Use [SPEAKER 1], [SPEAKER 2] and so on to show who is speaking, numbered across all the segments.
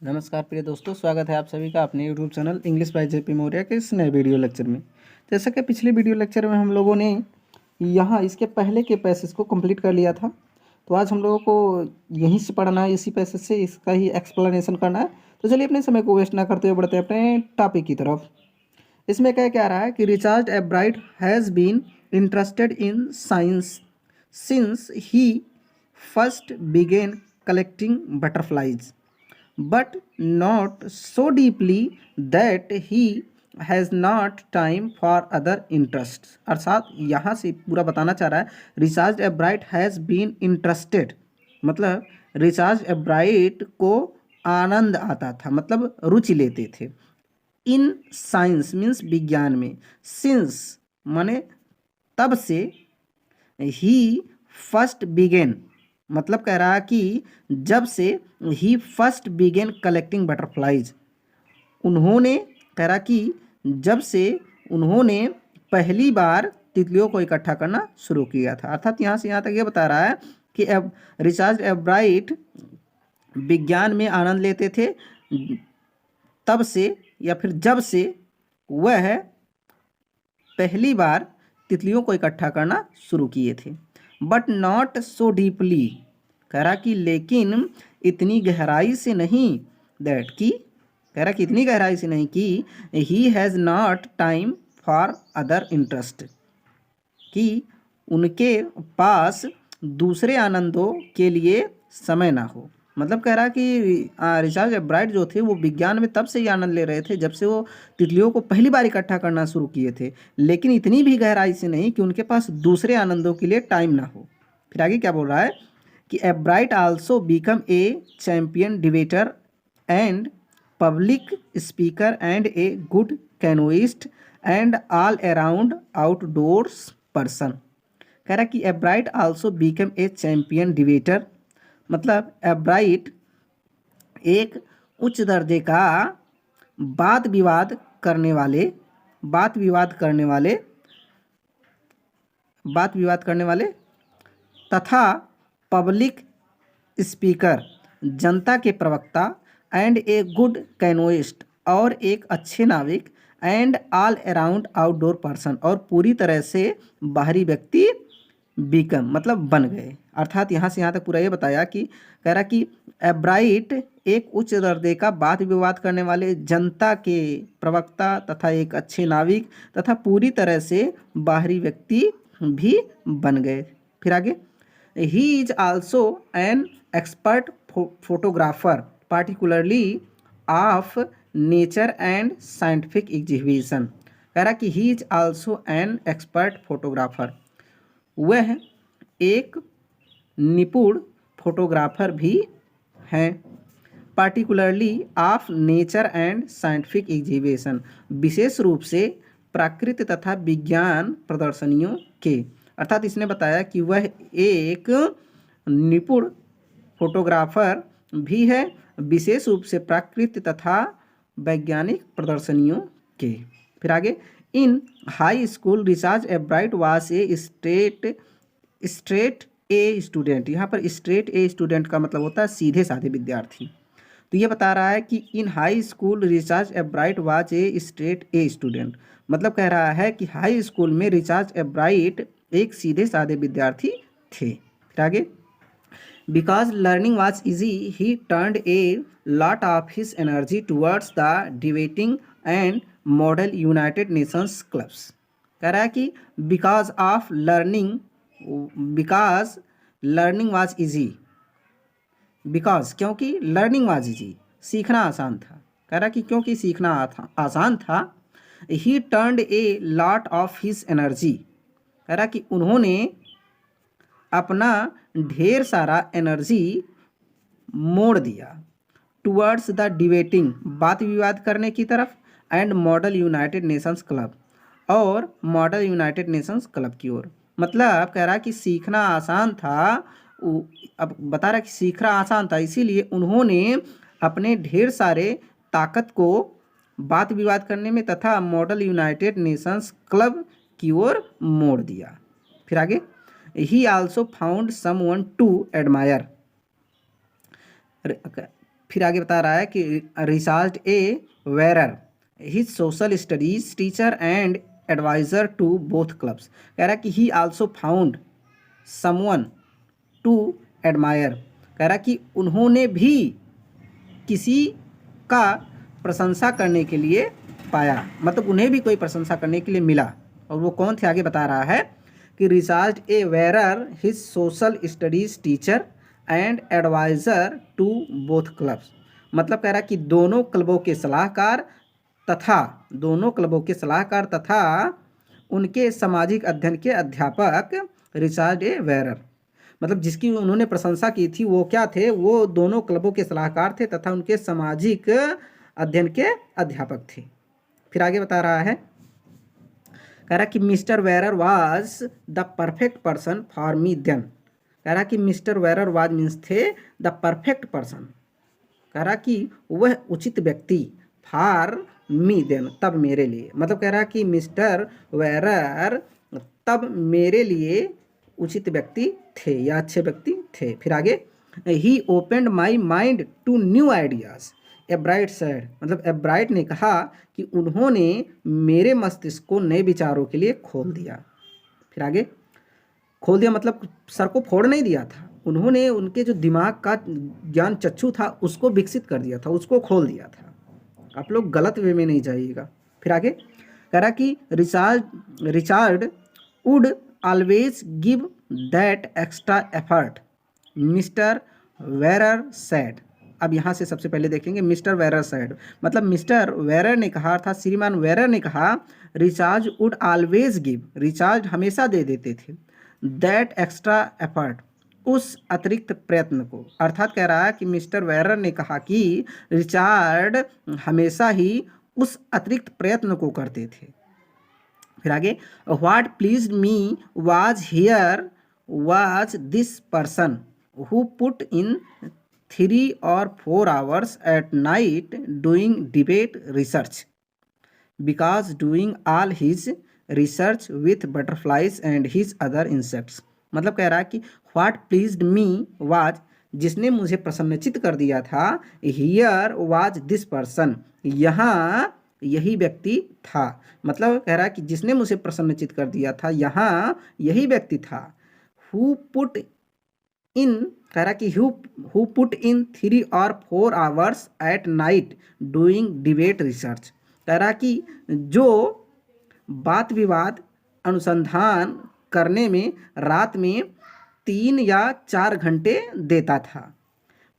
[SPEAKER 1] नमस्कार प्रिय दोस्तों, स्वागत है आप सभी का अपने YouTube channel English by JP Maurya के इस नए वीडियो लेक्चर में। जैसा कि पिछले वीडियो लेक्चर में हम लोगों ने यहाँ इसके पहले के पैसेज को कंप्लीट कर लिया था, तो आज हम लोगों को यहीं से पढ़ना है, इसी पैसेज से इसका ही एक्सप्लेनेशन करना है। तो चलिए अपने समय को वेस्ट ना करते हुए बढ़ते हैं अपने टॉपिक की तरफ। इसमें क्या रहा है कि Richard Ebright has been interested in science since he first began collecting butterflies but not so deeply that he has not time for other interests। अर्थात यहाँ से पूरा बताना चाह रहा है Richard Ebright has been interested, मतलब रिचर्ड एब्राइट को आनंद आता था, मतलब रुचि लेते थे। इन साइंस मीन्स विज्ञान में, सिंस माने तब से, ही फर्स्ट बिगेन मतलब कह रहा है कि जब से, ही फर्स्ट बिगेन कलेक्टिंग बटरफ्लाइज, उन्होंने कह रहा कि जब से उन्होंने पहली बार तितलियों को इकट्ठा करना शुरू किया था। अर्थात यहाँ से यहाँ तक ये बता रहा है कि रिचर्ड एब्राइट विज्ञान में आनंद लेते थे तब से या फिर जब से वह पहली बार तितलियों को इकट्ठा करना शुरू किए थे। बट नॉट सो डीपली, कह रहा कि लेकिन इतनी गहराई से नहीं, दैट की कह रहा कि इतनी गहराई से नहीं कि he has not time for other interest, कि उनके पास दूसरे आनंदों के लिए समय ना हो। मतलब कह रहा कि रिचर्ड एब्राइट जो थे वो विज्ञान में तब से ही आनंद ले रहे थे जब से वो तितलियों को पहली बार इकट्ठा करना शुरू किए थे, लेकिन इतनी भी गहराई से नहीं कि उनके पास दूसरे आनंदों के लिए टाइम ना हो। फिर आगे क्या बोल रहा है कि एब्राइट also become a champion debater and public speaker and a good canoeist and all around outdoors person. कह रहा कि एब्राइट also become a champion debater, मतलब एब्राइट एक उच्च दर्जे का वाद विवाद करने वाले तथा पब्लिक स्पीकर जनता के प्रवक्ता एंड ए गुड कैनोइस्ट और एक अच्छे नाविक and all around outdoor person और पूरी तरह से बाहरी व्यक्ति बिकम मतलब बन गए। अर्थात यहाँ से यहाँ तक पूरा ये बताया कि कह रहा कि एब्राइट एक उच्च दर्जे का वाद विवाद करने वाले जनता के प्रवक्ता तथा एक अच्छे नाविक तथा पूरी तरह से बाहरी व्यक्ति भी बन गए। फिर आगे, he is also an expert photographer particularly of nature and scientific exhibition. कह रहा कि he is also an expert photographer, वह एक निपुण फोटोग्राफर भी हैं। Particularly of nature and scientific exhibition, विशेष रूप से प्राकृतिक तथा विज्ञान प्रदर्शनियों के। अर्थात इसने बताया कि वह एक निपुण फोटोग्राफर भी है, विशेष रूप से प्राकृतिक तथा वैज्ञानिक प्रदर्शनियों के। फिर आगे, इन high school Richard एब्राइट was a straight a student. यहाँ पर स्ट्रेट ए स्टूडेंट का मतलब होता है सीधे साधे विद्यार्थी। तो ये बता रहा है कि इन high school Richard एब्राइट was a straight a student, मतलब कह रहा है कि हाई स्कूल में रिचर्ड एब्राइट एक सीधे साधे विद्यार्थी थे। फिर आगे, because learning was easy he turned a lot of his energy towards the debating and model United Nations clubs. कह रहा है कि because learning was easy, because क्योंकि लर्निंग वॉज ईजी सीखना आसान था। कह रहा कि क्योंकि सीखना आसान था, ही turned a lot of his energy, कह रहा कि उन्होंने अपना ढेर सारा एनर्जी मोड़ दिया टुवर्ड्स द डिबेटिंग बात विवाद करने की तरफ and model United Nations club और मॉडल यूनाइटेड नेशंस क्लब की ओर। मतलब कह रहा कि सीखना आसान था, अब बता रहा कि सीखना आसान था, इसीलिए उन्होंने अपने ढेर सारे ताकत को बात विवाद करने में तथा मॉडल यूनाइटेड नेशंस क्लब की ओर मोड़ दिया। फिर आगे, he also found someone to admire, फिर आगे बता रहा है कि Richard A Verrer his social studies teacher and adviser to both clubs. कह रहा है कि he also found someone to admire. कह रहा है कि उन्होंने भी किसी का प्रशंसा करने के लिए पाया, मतलब उन्हें भी कोई प्रशंसा करने के लिए मिला। और वो कौन थे आगे बता रहा है कि Richard A Verrer his social studies teacher and adviser to both clubs. मतलब कह रहा है कि दोनों क्लबों के सलाहकार तथा उनके सामाजिक अध्ययन के अध्यापक रिचार्ड ए वेरर, मतलब जिसकी उन्होंने प्रशंसा की थी वो क्या थे, वो दोनों क्लबों के सलाहकार थे तथा उनके सामाजिक अध्ययन के अध्यापक थे। फिर आगे बता रहा है, कह रहा कि Mr Verrer was the perfect person for me then. कह रहा कि मिस्टर वेरर वाज मीन्स थे द परफेक्ट पर्सन। कह रहा कि वह उचित व्यक्ति फॉर मी देन तब मेरे लिए, मतलब कह रहा कि मिस्टर वेरर तब मेरे लिए उचित व्यक्ति थे या अच्छे व्यक्ति थे। फिर आगे, he opened my mind to new ideas Ebright said. मतलब एब्राइट ने कहा कि उन्होंने मेरे मस्तिष्क को नए विचारों के लिए खोल दिया। फिर आगे, खोल दिया मतलब सर को फोड़ नहीं दिया था, उन्होंने उनके जो दिमाग का ज्ञान चक्षु था उसको विकसित कर दिया था, उसको खोल दिया था। आप लोग गलत वे में नहीं जाइएगा। फिर आगे कह रहा कि Richard would always give that extra effort Mr Verrer said. अब यहाँ से सबसे पहले देखेंगे मिस्टर वेरर सैड, मतलब मिस्टर वेरर ने कहा था, श्रीमान वेरर ने कहा Richard would always give, Richard हमेशा दे देते थे, दैट एक्स्ट्रा एफर्ट उस अतिरिक्त प्रयत्न को। अर्थात कह रहा है कि मिस्टर वेरर ने कहा कि रिचार्ड हमेशा ही उस अतिरिक्त प्रयत्न को करते थे। फिर आगे, what pleased me was here was this person who put in 3 or 4 hours at night doing debate research, because doing all his research with butterflies and his other insects। मतलब कह रहा है कि व्हाट प्लीज्ड मी वाज, जिसने मुझे प्रसन्नचित कर दिया था, हियर वाज दिस पर्सन, यहाँ यही व्यक्ति था। मतलब कह रहा है कि जिसने मुझे प्रसन्नचित कर दिया था यहाँ यही व्यक्ति था। हु पुट इन, कह रहा कि who put in 3 or 4 hours at night doing debate research. कह रहा कि जो बात विवाद अनुसंधान करने में रात में 3 या 4 घंटे देता था।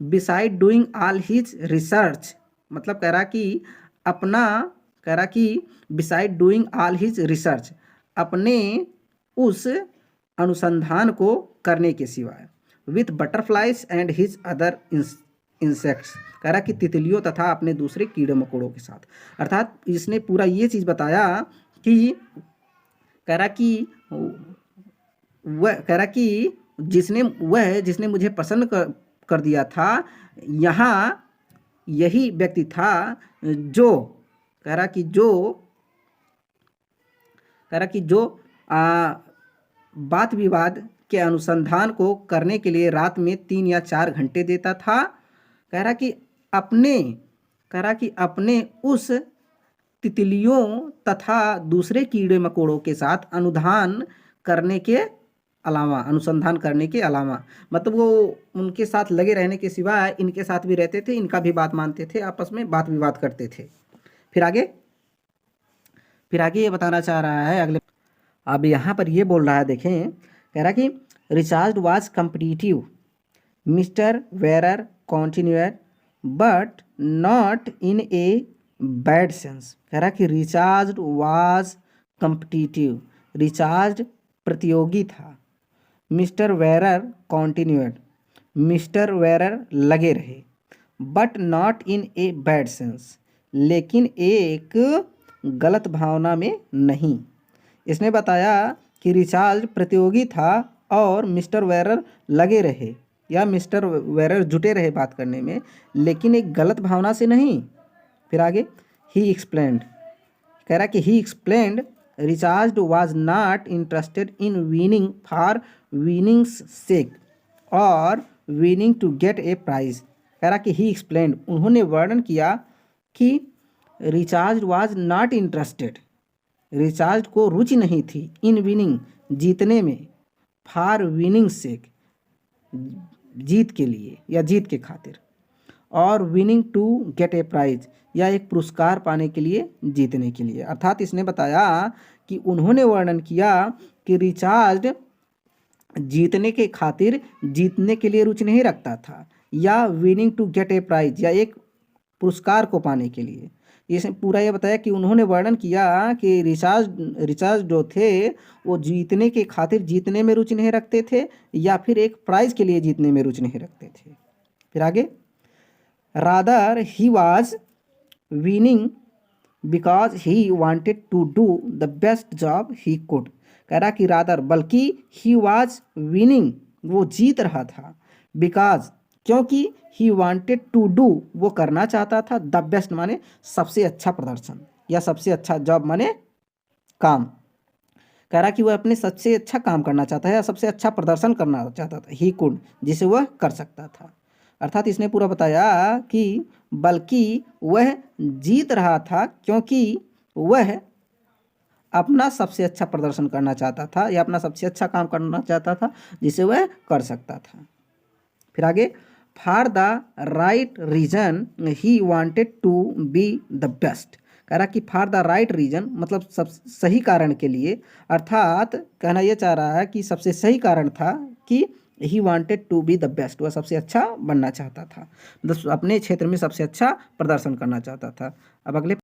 [SPEAKER 1] Beside doing all his research, मतलब कह रहा कि अपना, कह रहा कि beside doing all his research, अपने उस अनुसंधान को करने के सिवाय, with butterflies and his other insects, कह रहा कि तितलियों तथा अपने दूसरे कीड़े मकोड़ों के साथ। अर्थात इसने पूरा ये चीज़ बताया कि कह रहा कि वह, कह रहा कि जिसने मुझे प्रसन्न कर दिया था, यहाँ यही व्यक्ति था जो, कह रहा कि जो बात विवाद के अनुसंधान को करने के लिए रात में 3 या 4 घंटे देता था। कह रहा कि अपने उस तितलियों तथा दूसरे कीड़े मकोड़ों के साथ अनुसंधान करने के अलावा, मतलब वो उनके साथ लगे रहने के सिवाय इनके साथ भी रहते थे, इनका भी बात मानते थे, आपस में बात विवाद करते थे। फिर आगे ये बताना चाह रहा है अगले, अब यहाँ पर ये बोल रहा है, देखें, कह रहा कि Richard was competitive, Mr Verrer continued but not in a bad sense. कह रहा कि रिचार्ड वाज कम्पिटिटिव, रिचार्ड प्रतियोगी था, Mr Verrer continued, Mr Verrer लगे रहे, but not in a bad sense, लेकिन एक गलत भावना में नहीं। इसने बताया कि रिचार्ड प्रतियोगी था और मिस्टर वेरर लगे रहे या मिस्टर वेरर जुटे रहे बात करने में, लेकिन एक गलत भावना से नहीं। फिर आगे, ही एक्सप्लेन्ड, कह रहा कि he explained Richard was not interested in winning for winning's sake और winning to get a prize. कह रहा कि ही एक्सप्लेन्ड, उन्होंने वर्णन किया कि Richard was not interested, Richard को रुचि नहीं थी, इन विनिंग, जीतने में, फॉर विनिंग सेक, जीत के लिए या जीत के खातिर, और winning to get a prize, या एक पुरस्कार पाने के लिए, जीतने के लिए। अर्थात इसने बताया कि उन्होंने वर्णन किया कि रिचार्ड जीतने के खातिर, जीतने के लिए रुचि नहीं रखता था, या winning to get a prize, या एक पुरस्कार को पाने के लिए। ये पूरा ये बताया कि उन्होंने वर्णन किया कि रिचार्ड जो थे वो जीतने के खातिर जीतने में रुचि नहीं रखते थे, या फिर एक प्राइज के लिए जीतने में रुचि नहीं रखते थे। फिर आगे, rather he was winning because he wanted to do the best job he could. कह रहा कि रादर, बल्कि, ही वाज विनिंग, वो जीत रहा था, बिकॉज, क्योंकि, ही वांटेड टू डू, वो करना चाहता था, द बेस्ट माने सबसे अच्छा प्रदर्शन, या सबसे अच्छा जॉब माने काम। कह रहा कि वह अपने सबसे अच्छा काम करना चाहता है, या सबसे अच्छा प्रदर्शन करना चाहता था, ही कुड, जिसे वह कर सकता था। अर्थात इसने पूरा बताया कि बल्कि वह जीत रहा था क्योंकि वह अपना सबसे अच्छा प्रदर्शन करना चाहता था, या अपना सबसे अच्छा काम करना चाहता था, जिसे वह कर सकता था। फिर आगे, for the right reason he wanted to be the best. कह रहा कि फॉर द राइट रीजन मतलब सब सही कारण के लिए, अर्थात कहना यह चाह रहा है कि सबसे सही कारण था कि he wanted to be the best, वह सबसे अच्छा बनना चाहता था, मतलब अपने क्षेत्र में सबसे अच्छा प्रदर्शन करना चाहता था। अब अगले